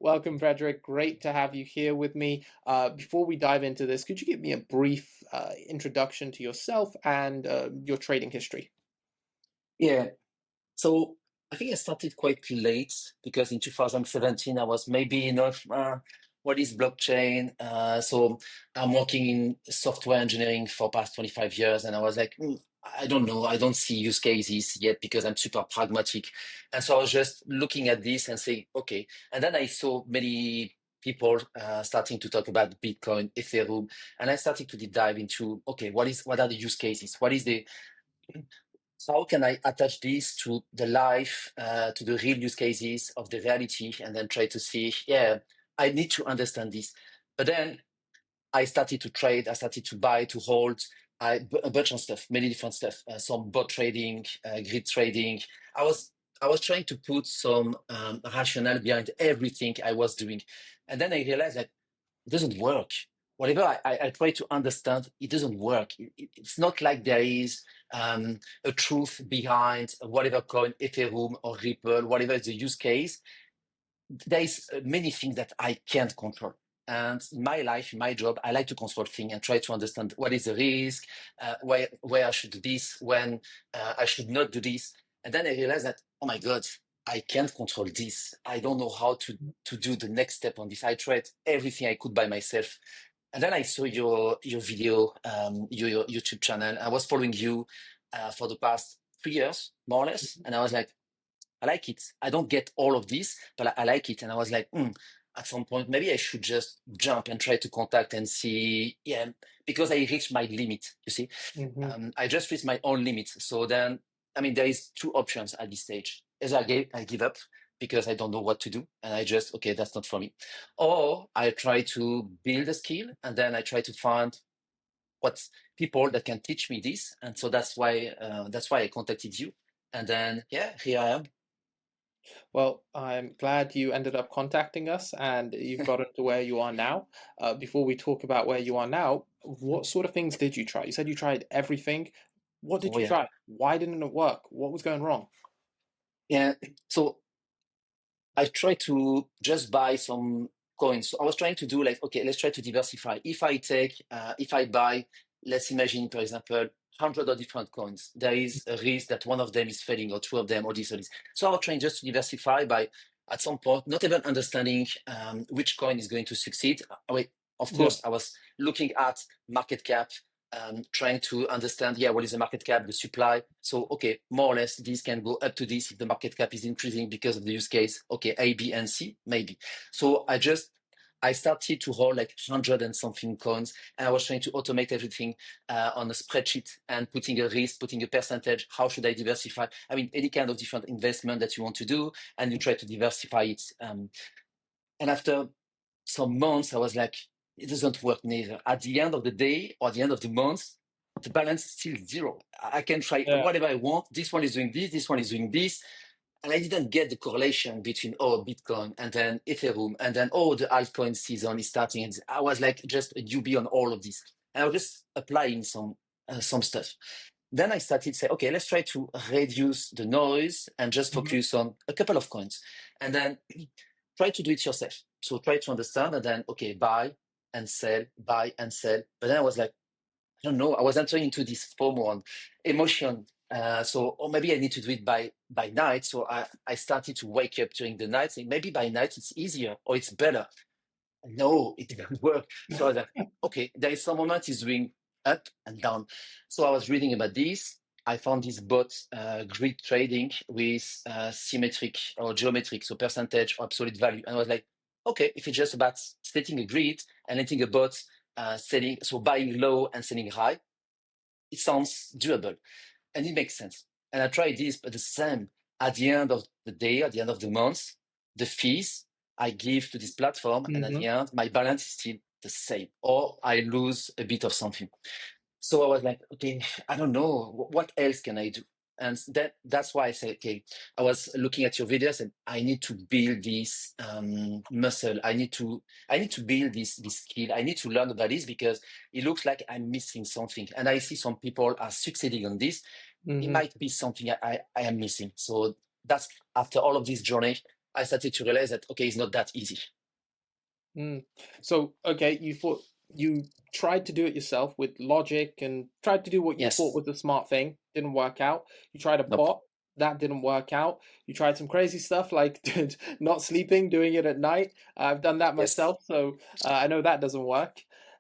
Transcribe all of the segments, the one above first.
Welcome, Frederic. Great to have you here with me. Before we dive into this, could you give me a brief introduction to yourself and your trading history? Yeah. So I think I started quite late because in 2017 I was maybe not what is blockchain. So I'm working in software engineering for past 25 years, and I was like, I don't know, I don't see use cases yet because I'm super pragmatic. And so I was just looking at this and saying, okay. And then I saw many people starting to talk about Bitcoin, Ethereum, and I started to deep dive into, okay, what are the use cases? What is the so how can I attach this to the life, to the real use cases of the reality, and then try to see, yeah, I need to understand this. But then I started to trade, I started to buy, to hold, a bunch of stuff, many different stuff, some bot trading, grid trading. I was I was trying to put some rationale behind everything I was doing, and then I realized that it doesn't work. Whatever I try to understand, it doesn't work. It's not like there is a truth behind whatever coin, Ethereum or Ripple, whatever is the use case. There is many things that I can't control. And in my life, in my job, I like to control things and try to understand what is the risk, where I should do this, when I should not do this. And then I realized that, oh my God, I can't control this. I don't know how to do the next step on this. I tried everything I could by myself. And then I saw your video, your YouTube channel. I was following you for the past 3 years, more or less. And I was like, I like it. I don't get all of this, but I like it. And I was like, at some point, maybe I should just jump and try to contact and see. Yeah, because I reached my limit, you see. Hmm. I just reached my own limit. So then, I mean, there is two options at this stage. Either I give up because I don't know what to do. And I just, okay, that's not for me. Or I try to build a skill and then I try to find what people that can teach me this. And so that's why I contacted you. And then, yeah, here I am. Well, I'm glad you ended up contacting us and you've gotten to where you are now. Before we talk about where you are now, what sort of things did you try? You said you tried everything. What did Oh you yeah. try? Why didn't it work? What was going wrong? Yeah. So I try to just buy some coins. So I was trying to do like, okay, let's try to diversify. If I buy, let's imagine, for example, hundred of different coins, there is a risk that one of them is failing or two of them or this or this. So I was trying just to diversify by at some point, not even understanding which coin is going to succeed. Of Yeah. course, I was looking at market cap, trying to understand, yeah, what is the market cap, the supply. So, okay, more or less, this can go up to this if the market cap is increasing because of the use case. Okay, A, B, and C, maybe. So I started to hold like 100 and something coins, and I was trying to automate everything on a spreadsheet and putting a risk, putting a percentage. How should I diversify? I mean, any kind of different investment that you want to do, and you try to diversify it. And after some months, I was like, it doesn't work neither. At the end of the day or at the end of the month, the balance is still zero. I can try Yeah. whatever I want. This one is doing this one is doing this. And I didn't get the correlation between, oh, Bitcoin and then Ethereum and then, oh, the altcoin season is starting. And I was like just a newbie on all of this. And I was just applying some stuff. Then I started to say, okay, let's try to reduce the noise and just Mhm. focus on a couple of coins. And then try to do it yourself. So try to understand and then, okay, buy and sell. But then I was like, I don't know. I was entering into this FOMO and emotion. Or maybe I need to do it by night. So I started to wake up during the night, saying maybe by night it's easier or it's better. No, it didn't work. So I was like, okay, there is some moment is doing up and down. So I was reading about this. I found this bot grid trading with symmetric or geometric, so percentage or absolute value. And I was like, okay, if it's just about setting a grid and letting a bot selling, so buying low and selling high, it sounds doable and it makes sense. And I tried this, but the same at the end of the day, at the end of the month, the fees I give to this platform, and at the Hmm. end, my balance is still the same, or I lose a bit of something. So I was like, okay, I don't know, what else can I do? And that's why I said, okay, I was looking at your videos and I need to build this muscle. I need to build this skill. I need to learn about this because it looks like I'm missing something. And I see some people are succeeding on this. It Hmm. might be something I am missing. So that's after all of this journey, I started to realize that, okay, it's not that easy. Mm. So, okay, you thought you tried to do it yourself with logic and tried to do what you thought Yes. was the smart thing, didn't work out. You tried a Nope. bot, that didn't work out. You tried some crazy stuff like not sleeping, doing it at night. I've done that Yes. myself, so I know that doesn't work.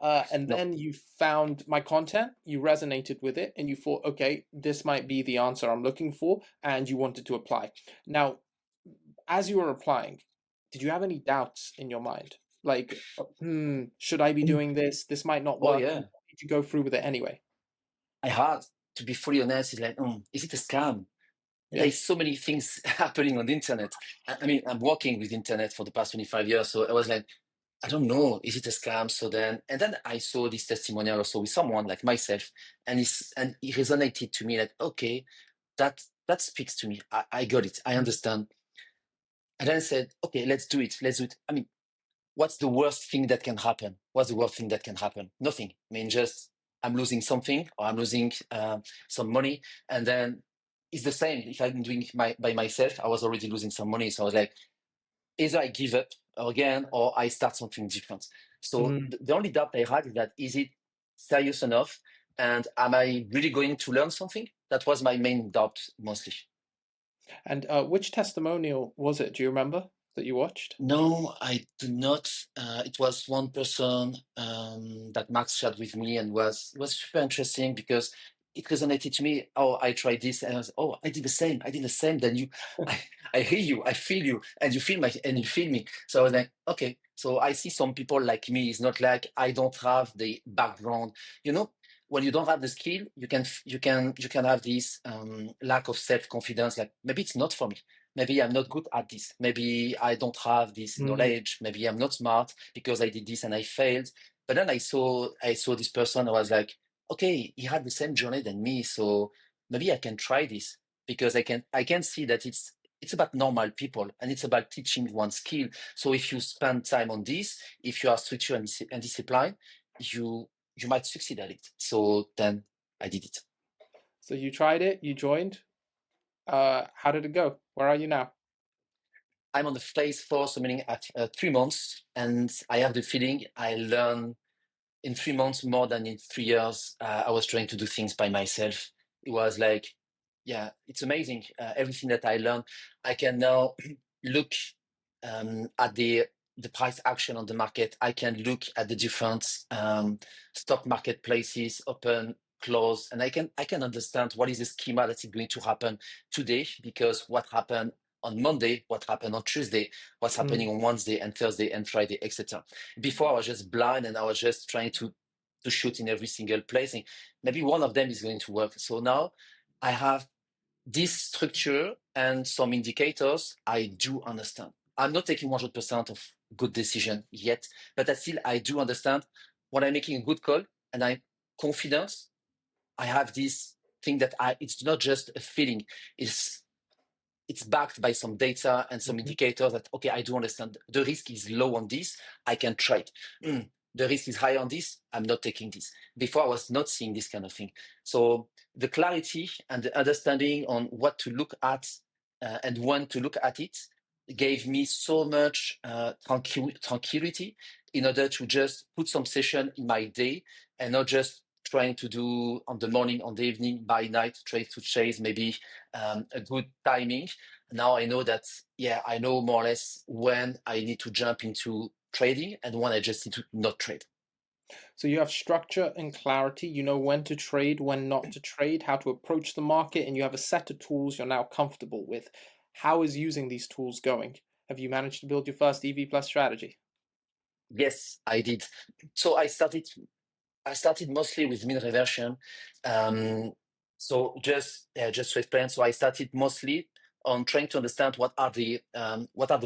And Nope. then you found my content, you resonated with it, and you thought, okay, this might be the answer I'm looking for, and you wanted to apply. Now, as you were applying, did you have any doubts in your mind? Like, should I be Mm. doing this? This might not Oh work. yeah. Did you go through with it anyway? I had to be fully honest. It's like, is it a scam? Yeah. There's so many things happening on the internet. I mean, I'm working with internet for the past 25 years, so I was like, I don't know, is it a scam? So then, and then I saw this testimonial also with someone like myself, and it resonated to me like, okay, that speaks to me. I got it. I Mm, understand. And then I said, okay, let's do it. Let's do it. I mean, what's the worst thing that can happen? What's the worst thing that can happen? Nothing. I mean, just I'm losing something or I'm losing some money. And then it's the same. If I'm doing it by myself, I was already losing some money. So I was like, either I give up again or I start something different. So mm. the only doubt I had is that, is it serious enough? And am I really going to learn something? That was my main doubt mostly. And which testimonial was it? Do you remember that you watched? No, I do not. It was one person that Max shared with me, and was super interesting because it resonated to me. Oh, I tried this, and I was, oh, I did the same. I did the same. Then I, I hear you, I feel you, and you feel me. So I was like, okay. So I see some people like me. It's not like I don't have the background. You know, when you don't have the skill, you can have this lack of self confidence. Like maybe it's not for me, maybe I'm not good at this. Maybe I don't have this Mm. knowledge. Maybe I'm not smart because I did this and I failed. But then I saw this person. I was like, okay, he had the same journey than me, so maybe I can try this because I can see that it's about normal people and it's about teaching one skill. So if you spend time on this, if you are structured and disciplined, you might succeed at it. So then I did it. So you tried it, you joined. How did it go? Where are you now? I'm on the phase four, so meaning at 3 months, and I have the feeling I learn in 3 months more than in 3 years. I was trying to do things by myself. It was like, yeah, it's amazing. Everything that I learned, I can now look at the price action on the market. I can look at the different stock marketplaces, open, close, and I can understand what is the schema that is going to happen today, because what happened on Monday, what happened on Tuesday, what's Mm. happening on Wednesday and Thursday and Friday, etc. Before I was just blind and I was just trying to shoot in every single place. And maybe one of them is going to work. So now I have this structure and some indicators I do understand. I'm not taking 100% of good decision yet, but I do understand when I'm making a good call and I'm confident. I have this thing that it's not just a feeling. It's backed by some data and some Mhm. indicators that, okay, I do understand the risk is low on this, I can trade. The risk is high on this, I'm not taking this. Before I was not seeing this kind of thing. So the clarity and the understanding on what to look at and when to look at it gave me so much tranquility in order to just put some session in my day and not just trying to do on the morning, on the evening, by night, try to chase maybe a good timing. Now I know that, yeah, I know more or less when I need to jump into trading and when I just need to not trade. So you have structure and clarity. You know when to trade, when not to trade, how to approach the market, and you have a set of tools you're now comfortable with. How is using these tools going? Have you managed to build your first EV plus strategy? Yes, I did. So I started mostly with mean reversion. Um, so just to explain, so I started mostly on trying to understand what are the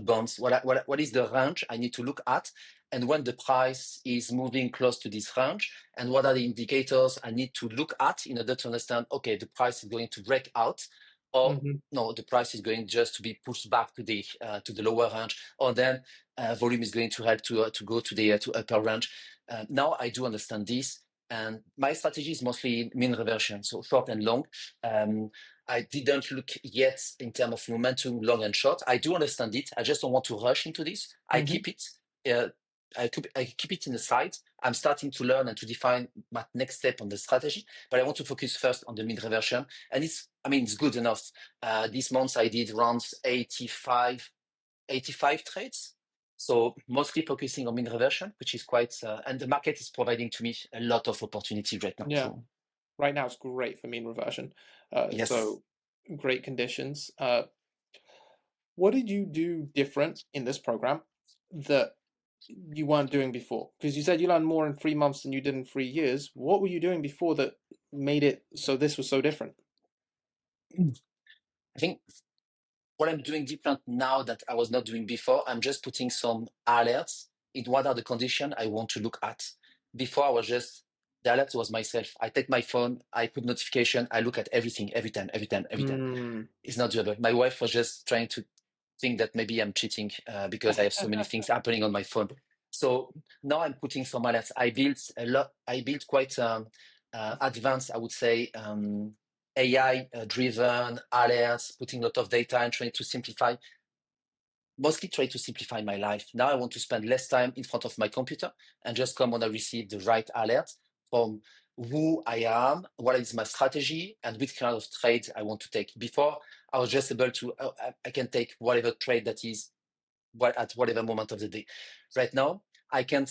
bonds, what is the range I need to look at, and when the price is moving close to this range, and what are the indicators I need to look at in order to understand, okay, the price is going to break out, or Hmm. no, the price is going just to be pushed back to the lower range, or then volume is going to help to go to the to upper range. Now I do understand this. And my strategy is mostly mean reversion, so short and long. Um, I didn't look yet in terms of momentum, long and short. I do understand it. I just don't want to rush into this. I Hmm. keep it. Uh, I keep it in the side. I'm starting to learn and to define my next step on the strategy, but I want to focus first on the mean reversion. And it's good enough. This month I did around 85 trades. So mostly focusing on mean reversion, which is quite, and the market is providing to me a lot of opportunity right now. Yeah, So right now it's great for mean reversion. yes. So great conditions. What did you do different in this program that you weren't doing before? Because you said you learned more in 3 months than you did in 3 years. What were you doing before that made it so this was so different? I think what I'm doing different now that I was not doing before, I'm just putting some alerts in what are the conditions I want to look at. Before I was just, the alert was myself. I take my phone, I put notification, I look at everything every time, every time, every time. Mm. It's not doable. My wife was just trying to think that maybe I'm cheating because I have so many things happening on my phone. So now I'm putting some alerts. I built a lot. I built quite advanced, I would say, AI driven alerts, putting a lot of data and trying to simplify mostly try to simplify my life. Now I want to spend less time in front of my computer and just come when I receive the right alert from who I am, what is my strategy, and which kind of trade I want to take. Before, I was just able to, I can take whatever trade that is at whatever moment of the day. Right now, I can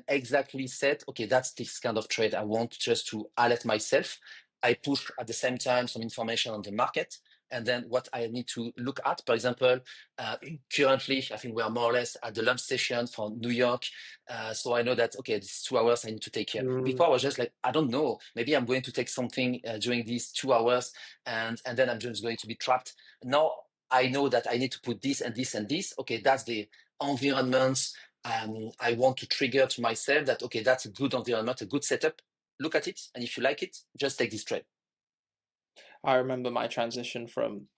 exactly set, okay, that's this kind of trade I want just to alert myself. I push at the same time some information on the market and then what I need to look at. For example, uh, currently, I think we are more or less at the lunch session from New York. So I know that, okay, this 2 hours I need to take care. Mm. Before I was just like, I don't know, maybe I'm going to take something during these 2 hours and then I'm just going to be trapped. Now I know that I need to put this and this and this. Okay, that's the environment I want to trigger to myself that, okay, that's a good environment, a good setup. Look at it. And if you like it, just take this trade. I remember my transition from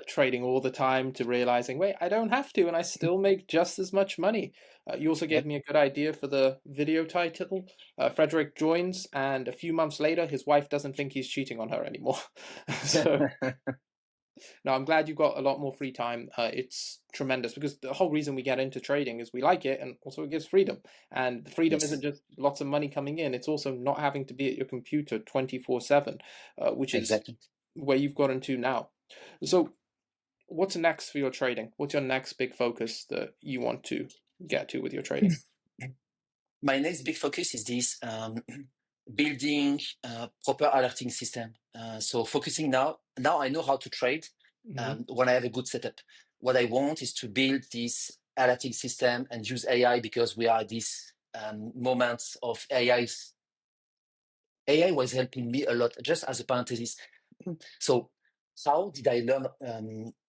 trading all the time to realizing, wait, I don't have to, and I still make just as much money. You also gave Yep. me a good idea for the video title. Frederic joins, and a few months later, his wife doesn't think he's cheating on her anymore. So, no, I'm glad you got a lot more free time. It's tremendous because the whole reason we get into trading is we like it, and also it gives freedom. And the freedom isn't Yes, just lots of money coming in; it's also not having to be at your computer 24/7, which is exactly. where you've got into now. So, what's next for your trading? What's your next big focus that you want to get to with your trading? My next big focus is this building a proper alerting system. So focusing now I know how to trade Hmm. when I have a good setup. What I want is to build this alerting system and use AI because we are at this moments of AI was helping me a lot, just as a parenthesis. So, how did I learn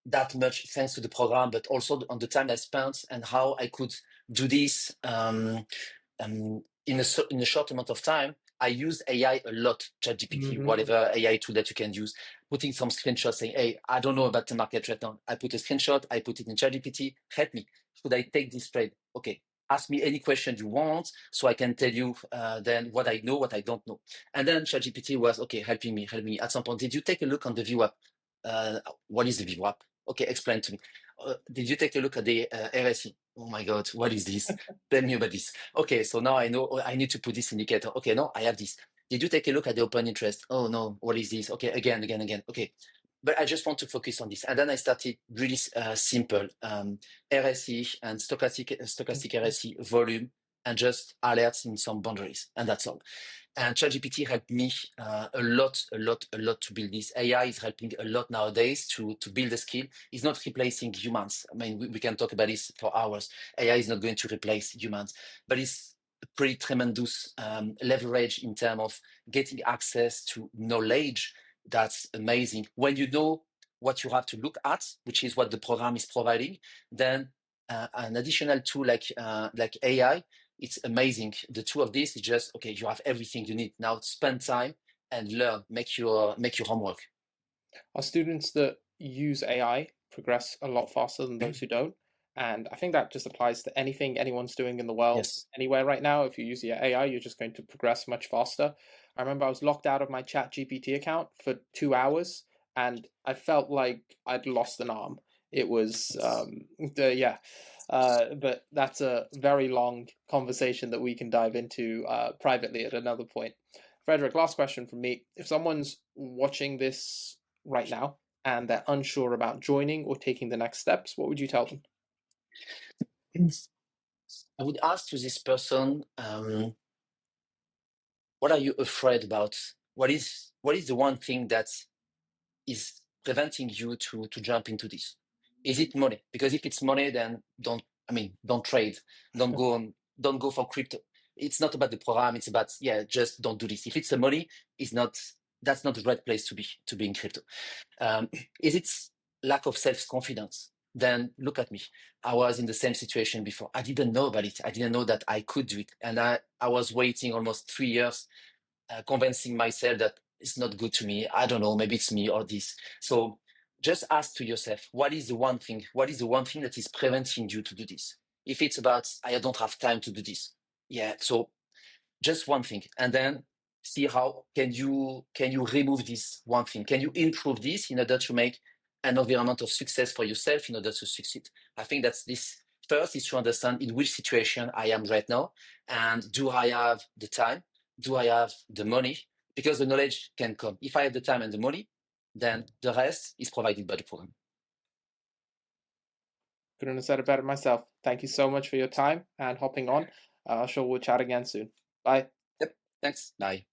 that much thanks to the program, but also on the time I spent and how I could do this in a short amount of time? I used AI a lot, ChatGPT, Hmm. whatever AI tool that you can use, putting some screenshots saying, hey, I don't know about the market right now. I put a screenshot, I put it in ChatGPT, help me. Should I take this trade? Okay, ask me any question you want so I can tell you then what I know, what I don't know. And then ChatGPT was, okay, help me. At some point, did you take a look on the VWAP? What is the VWAP? Okay, explain to me. Did you take a look at the RSI? Oh my God, what is this? Tell me about this. Okay, so now I know I need to put this indicator. Okay, no, I have this. Did you take a look at the open interest? Oh no, what is this? Okay, again. Okay, but I just want to focus on this. And then I started really simple RSI and stochastic RSI volume and just alerts in some boundaries, and that's all. And ChatGPT helped me a lot to build this. AI is helping a lot nowadays to build a skill. It's not replacing humans. I mean, we can talk about this for hours. AI is not going to replace humans, but it's a pretty tremendous leverage in terms of getting access to knowledge. That's amazing. When you know what you have to look at, which is what the program is providing, then an additional tool like AI, it's amazing. The two of these is just okay. You have everything you need now. Spend time and learn. Make your homework. Our students that use AI progress a lot faster than those who don't. And I think that just applies to anything anyone's doing in the world, Yes. anywhere right now. If you use your AI, you're just going to progress much faster. I remember I was locked out of my Chat GPT account for 2 hours, and I felt like I'd lost an arm. It was, yeah. But that's a very long conversation that we can dive into privately at another point. Frederic, last question from me. If someone's watching this right now and they're unsure about joining or taking the next steps, what would you tell them? I would ask to this person, what are you afraid about? What is the one thing that is preventing you to jump into this? Is it money? Because if it's money, then don't trade, don't go for crypto. It's not about the program. It's about, yeah, just don't do this. If it's the money, is not that's not the right place to be in crypto. Um, is it lack of self-confidence? Then look at me. I was in the same situation before. I didn't know about it. I didn't know that I could do it. And I was waiting almost 3 years, convincing myself that it's not good to me. I don't know, maybe it's me or this. So just ask to yourself, what is the one thing? What is the one thing that is preventing you to do this? If it's about, I don't have time to do this. Yeah. So just one thing, and then see how can you remove this one thing, can you improve this in order to make an environment of success for yourself in order to succeed. I think that's this. First is to understand in which situation I am right now, and do I have the time, do I have the money, because the knowledge can come. If I have the time and the money, then the rest is provided by the program. Couldn't have said it better myself. Thank you so much for your time and hopping on. Sure we'll chat again soon. Bye. Yep. Thanks. Bye.